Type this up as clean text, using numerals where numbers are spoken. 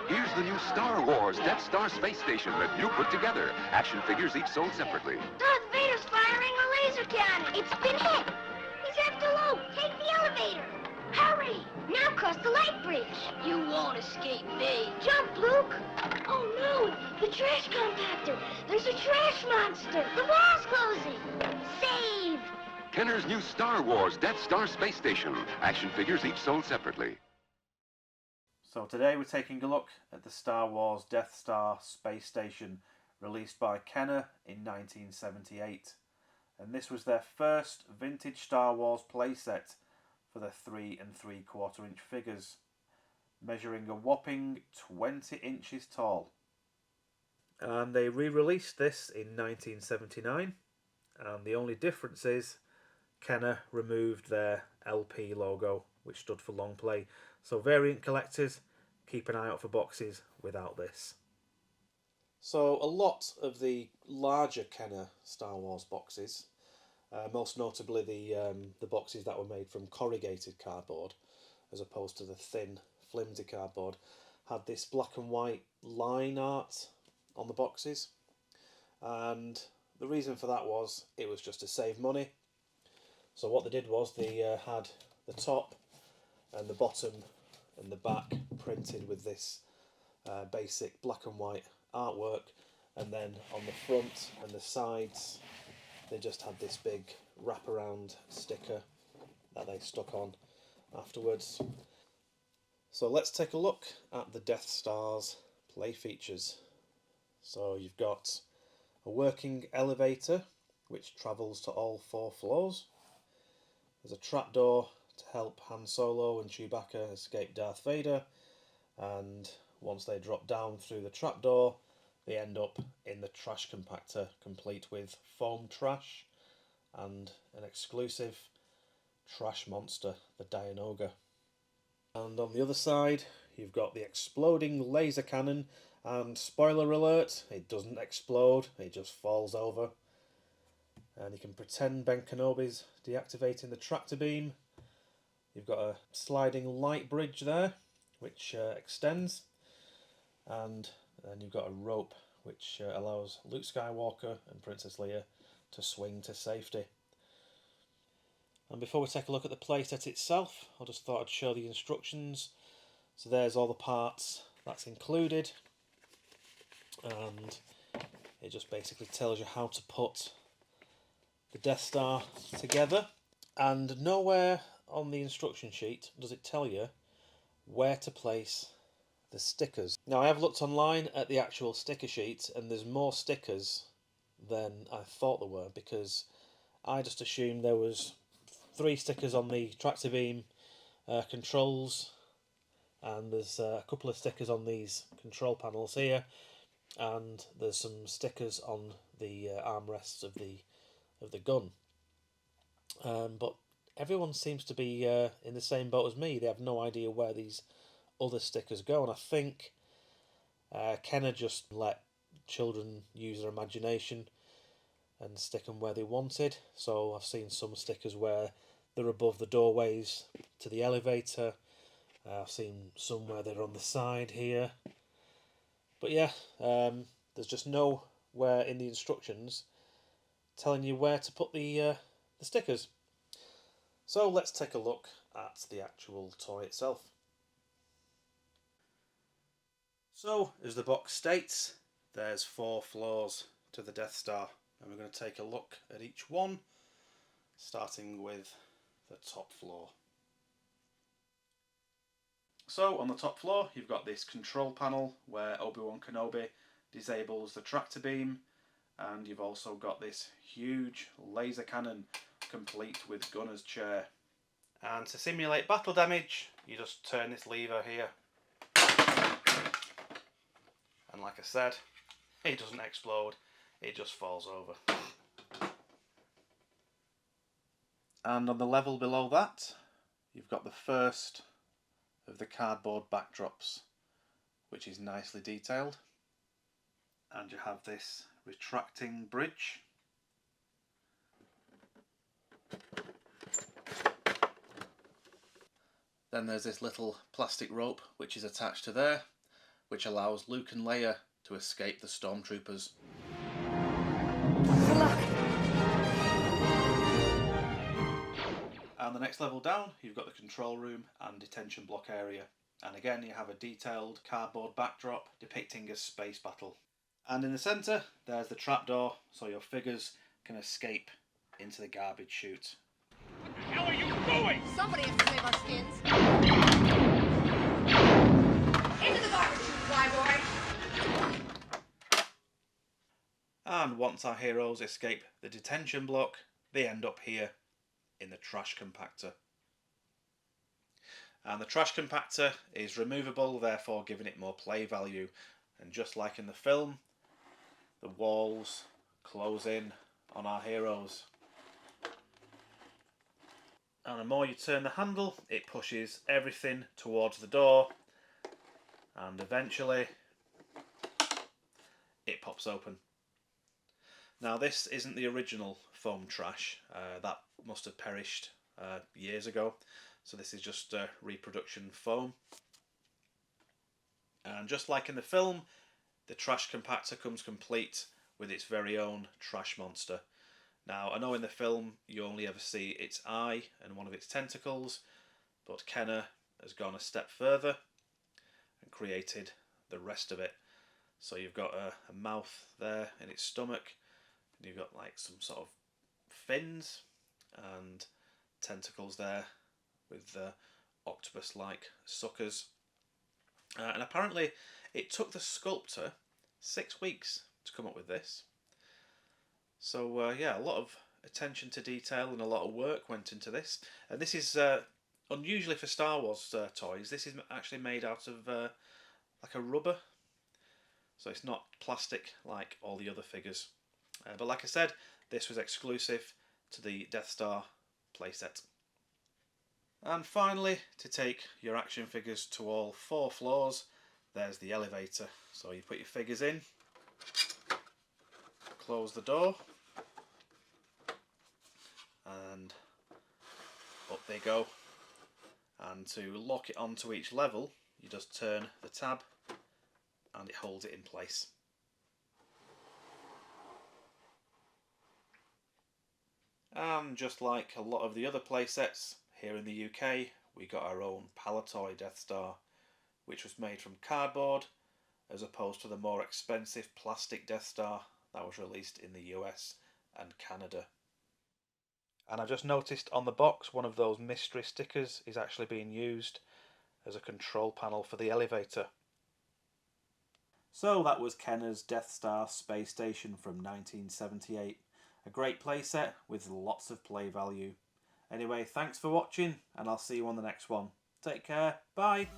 Here's the new Star Wars Death Star space station that you put together. Action figures each sold separately. Darth Vader's firing a laser cannon. It's been hit. He's after Luke. Take the elevator. Hurry! Now cross the light bridge. You won't escape me. Jump, Luke. Oh, no. The trash compactor. There's a trash monster. The wall's closing. Save! Kenner's new Star Wars Death Star space station. Action figures each sold separately. So today we're taking a look at the Star Wars Death Star space station, released by Kenner in 1978. And this was their first vintage Star Wars playset for the 3 3/4 inch figures, measuring a whopping 20 inches tall. And they re-released this in 1979, and the only difference is Kenner removed their LP logo, which stood for long play. So variant collectors, keep an eye out for boxes without this. So a lot of the larger Kenner Star Wars boxes, most notably the boxes that were made from corrugated cardboard as opposed to the thin flimsy cardboard, had this black and white line art on the boxes, and the reason for that was it was just to save money. So what they did was they had the top and the bottom and the back printed with this basic black and white artwork, and then on the front and the sides they just had this big wraparound sticker that they stuck on afterwards. So let's take a look at the Death Star's play features. So you've got a working elevator which travels to all 4 floors. There's a trapdoor to help Han Solo and Chewbacca escape Darth Vader, and once they drop down through the trapdoor they end up in the trash compactor, complete with foam trash and an exclusive trash monster, the Dianoga. And on the other side you've got the exploding laser cannon, and spoiler alert, it doesn't explode, it just falls over. And you can pretend Ben Kenobi's deactivating the tractor beam. You've got a sliding light bridge there which extends, and then you've got a rope which allows Luke Skywalker and Princess Leia to swing to safety. And before we take a look at the playset itself, I just thought I'd show the instructions. So there's all the parts that's included, and it just basically tells you how to put the Death Star together. And nowhere on the instruction sheet does it tell you where to place the stickers. Now I have looked online at the actual sticker sheet, and there's more stickers than I thought there were, because I just assumed there was 3 stickers on the tractor beam controls, and there's a couple of stickers on these control panels here, and there's some stickers on the armrests of the gun. But everyone seems to be in the same boat as me. They have no idea where these other stickers go, and I think Kenner just let children use their imagination and stick them where they wanted. So I've seen some stickers where they're above the doorways to the elevator. I've seen some where they're on the side here. But yeah, there's just nowhere in the instructions telling you where to put the stickers. So let's take a look at the actual toy itself. So, as the box states, there's 4 floors to the Death Star, and we're going to take a look at each one, starting with the top floor. So on the top floor you've got this control panel where Obi-Wan Kenobi disables the tractor beam, and you've also got this huge laser cannon complete with gunner's chair. And to simulate battle damage you just turn this lever here, and like I said, it doesn't explode, it just falls over. And on the level below that you've got the first of the cardboard backdrops, which is nicely detailed, and you have this retracting bridge. Then there's this little plastic rope which is attached to there, which allows Luke and Leia to escape the stormtroopers. Good luck. And the next level down, you've got the control room and detention block area. And again, you have a detailed cardboard backdrop depicting a space battle. And in the centre, there's the trapdoor, so your figures can escape into the garbage chute. What the hell are you doing? Somebody has to save our skins. Into the garbage chute, flyboy. And once our heroes escape the detention block, they end up here in the trash compactor. And the trash compactor is removable, therefore giving it more play value. And just like in the film, the walls close in on our heroes. And the more you turn the handle, it pushes everything towards the door, and eventually it pops open. Now this isn't the original foam trash, that must have perished years ago, so this is just reproduction foam. And just like in the film, the trash compactor comes complete with its very own trash monster. Now, I know in the film you only ever see its eye and one of its tentacles, but Kenner has gone a step further and created the rest of it. So you've got a mouth there in its stomach, and you've got like some sort of fins and tentacles there with octopus-like suckers. And apparently it took the sculptor 6 weeks to come up with this. So yeah, a lot of attention to detail and a lot of work went into this. And this is unusually for Star Wars toys. This is actually made out of like a rubber, so it's not plastic like all the other figures. But like I said, this was exclusive to the Death Star playset. And finally, to take your action figures to all 4 floors, there's the elevator. So you put your figures in, close the door, and up they go. And to lock it onto each level, you just turn the tab and it holds it in place. And just like a lot of the other playsets, here in the UK we got our own Palitoy Death Star, which was made from cardboard as opposed to the more expensive plastic Death Star that was released in the US and Canada. And I just noticed on the box one of those mystery stickers is actually being used as a control panel for the elevator. So that was Kenner's Death Star Space Station from 1978. A great playset with lots of play value. Anyway, thanks for watching, and I'll see you on the next one. Take care, bye!